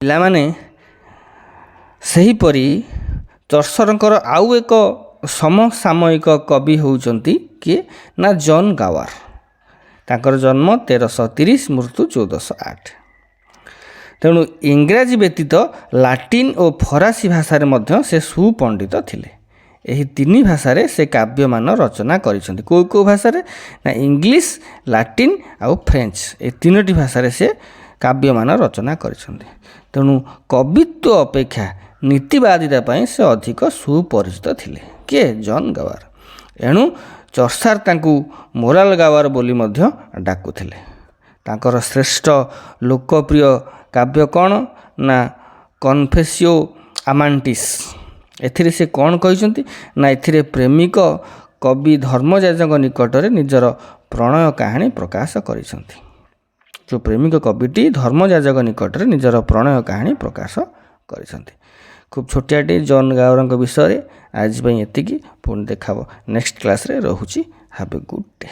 ପିଲାମାନେ ସେହିପରି ଚର୍ଚ୍ଚରଙ୍କର ଆଉ ଏକ ସମସାମୟିକ କବି ହେଉଛନ୍ତି କିଏ ନା ଜନ୍ ଗାୱାର। ତାଙ୍କର ଜନ୍ମ 1330 ମୃତ୍ୟୁ 1408। ତେଣୁ ଇଂରାଜୀ ବ୍ୟତୀତ ଲାଟିନ୍ ଓ ଫରାସୀ ଭାଷାରେ ମଧ୍ୟ ସେ ସୁପଣ୍ଡିତ ଥିଲେ। ଏହି ତିନି ଭାଷାରେ ସେ କାବ୍ୟମାନ ରଚନା କରିଛନ୍ତି। କେଉଁ କେଉଁ ଭାଷାରେ ନା ଇଂଲିଶ, ଲାଟିନ୍ ଆଉ ଫ୍ରେଞ୍ଚ, ଏ ତିନୋଟି ଭାଷାରେ ସେ କାବ୍ୟମାନ ରଚନା କରିଛନ୍ତି। ତେଣୁ କବିତ୍ୱ ଅପେକ୍ଷା ନୀତିବାଦିତା ପାଇଁ ସେ ଅଧିକ ସୁପରିଚିତ ଥିଲେ। କିଏ? ଜନ୍ ଗାୱାର। ଏଣୁ ଚର୍ଚ୍ଚର ତାଙ୍କୁ ମୋରାଲ ଗାୱାର ବୋଲି ମଧ୍ୟ ଡାକୁଥିଲେ। ତାଙ୍କର ଶ୍ରେଷ୍ଠ ଲୋକପ୍ରିୟ କାବ୍ୟ କ'ଣ ନା କନଫେସିଓ ଆମାଣ୍ଟିସ୍। ଏଥିରେ ସେ କ'ଣ କହିଛନ୍ତି ନା ଏଥିରେ ପ୍ରେମିକ କବି ଧର୍ମଯାଜଙ୍କ ନିକଟରେ ନିଜର ପ୍ରଣୟ କାହାଣୀ ପ୍ରକାଶ କରିଛନ୍ତି। ଯେଉଁ ପ୍ରେମିକ କବିଟି ଧର୍ମଯାଜକ ନିକଟରେ ନିଜର ପ୍ରଣୟ କାହାଣୀ ପ୍ରକାଶ କରିଛନ୍ତି। ଖୁବ୍ ଛୋଟିଆଟି ଜନ୍ ଗାୱାରଙ୍କ ବିଷୟରେ। ଆଜି ପାଇଁ ଏତିକି। ପୁଣି ଦେଖାବ ନେକ୍ସଟ କ୍ଲାସ୍ରେ। ରହୁଛି। Have a good day.